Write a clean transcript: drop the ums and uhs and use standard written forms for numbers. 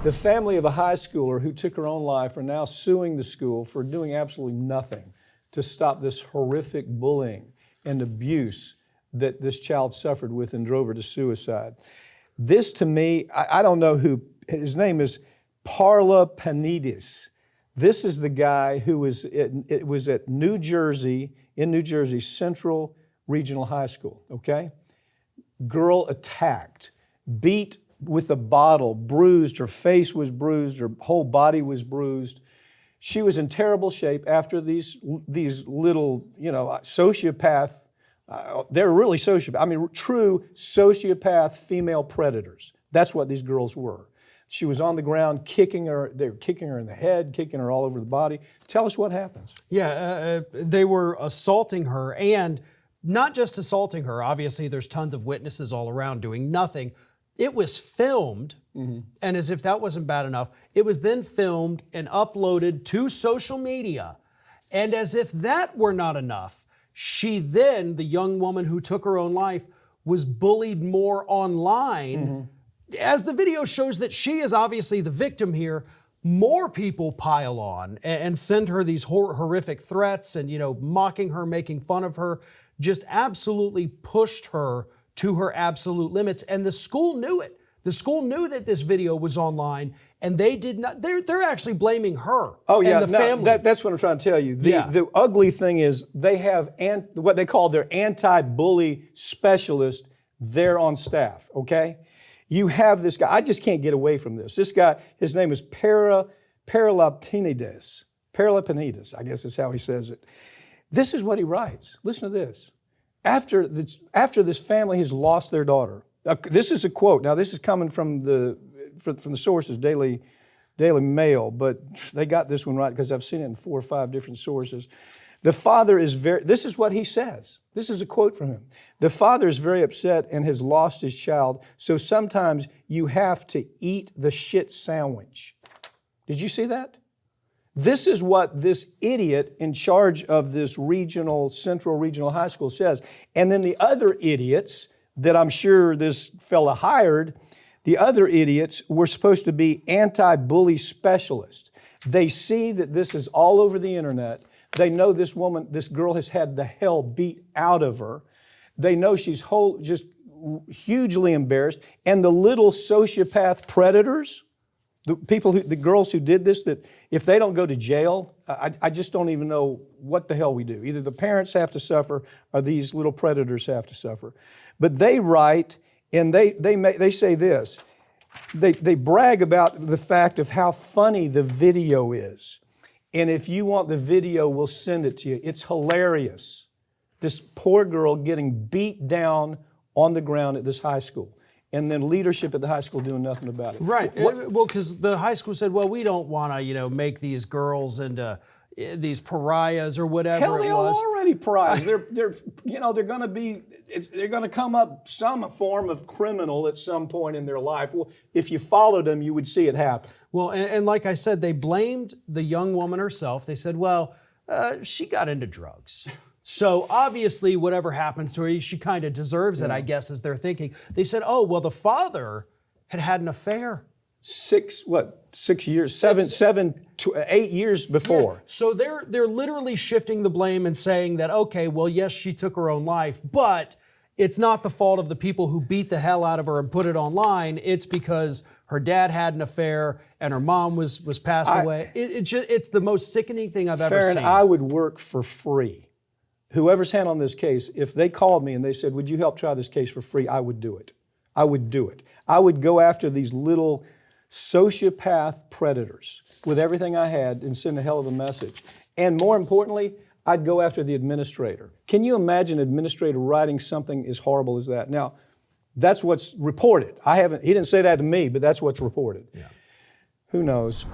The family of a high schooler who took her own life are now suing the school for doing absolutely nothing to stop this horrific bullying and abuse that this child suffered with and drove her to suicide. This to me, I don't know who, his name is Parla Panidis. This is the guy who was at New Jersey, Central Regional High School, okay? Girl attacked, beat with a bottle, bruised, her face was bruised, her whole body was bruised. She was in terrible shape after these little, sociopath, they're really sociopath, true sociopath female predators. That's what these girls were. She was on the ground kicking her, they were kicking her in the head, kicking her all over the body. Tell us what happens. Yeah, they were assaulting her, and not just assaulting her. Obviously, there's tons of witnesses all around doing nothing. It was filmed, and as if that wasn't bad enough, it was then filmed and uploaded to social media. And as if that were not enough, she then, the young woman who took her own life, was bullied more online. As the video shows that she is obviously the victim here, more people pile on and send her these horrific threats and, mocking her, making fun of her, just absolutely pushed her to her absolute limits. And the school knew it. The school knew that this video was online, and they did not, they're actually blaming her and the family. That's what I'm trying to tell you. The ugly thing is they have what they call their anti-bully specialist there on staff, okay? You have this guy, I just can't get away from this. This guy, his name is Paralapinides, I guess is how he says it. This is what he writes. Listen to this. After this family has lost their daughter, this is a quote. Now, this is coming from the sources, Daily Mail, but they got this one right because I've seen it in 4 or 5 different sources. The father is this is what he says. This is a quote from him. The father is very upset and has lost his child, so sometimes you have to eat the shit sandwich. Did you see that? This is what this idiot in charge of this Central Regional High School says. And then the other idiots that I'm sure this fella hired, the other idiots were supposed to be anti-bully specialists. They see that this is all over the internet. They know this girl has had the hell beat out of her. They know she's just hugely embarrassed. And the little sociopath predators, the girls who did this, that if they don't go to jail, I just don't even know what the hell we do. Either the parents have to suffer or these little predators have to suffer. But they write and they say this. They brag about the fact of how funny the video is. And if you want the video, we'll send it to you. It's hilarious. This poor girl getting beat down on the ground at this high school. And then leadership at the high school doing nothing about it. Right. Well, because the high school said, well, we don't want to, make these girls into these pariahs or whatever Hell, they're already pariahs. They're going to be, they're going to come up some form of criminal at some point in their life. Well, if you followed them, you would see it happen. Well, and like I said, they blamed the young woman herself. They said, well, she got into drugs. So obviously, whatever happens to her, she kind of deserves it, I guess, as they're thinking. They said, oh, well, the father had an affair. 6 years? 7 to 8 years before. Yeah. So they're literally shifting the blame and saying that, okay, well, yes, she took her own life, but it's not the fault of the people who beat the hell out of her and put it online. It's because her dad had an affair and her mom was passed away. It's the most sickening thing I've ever seen. I would work for free. Whoever's handling this case, if they called me and they said, would you help try this case for free? I would do it. I would do it. I would go after these little sociopath predators with everything I had and send a hell of a message. And more importantly, I'd go after the administrator. Can you imagine an administrator writing something as horrible as that? Now, that's what's reported. He didn't say that to me, but that's what's reported. Yeah. Who knows?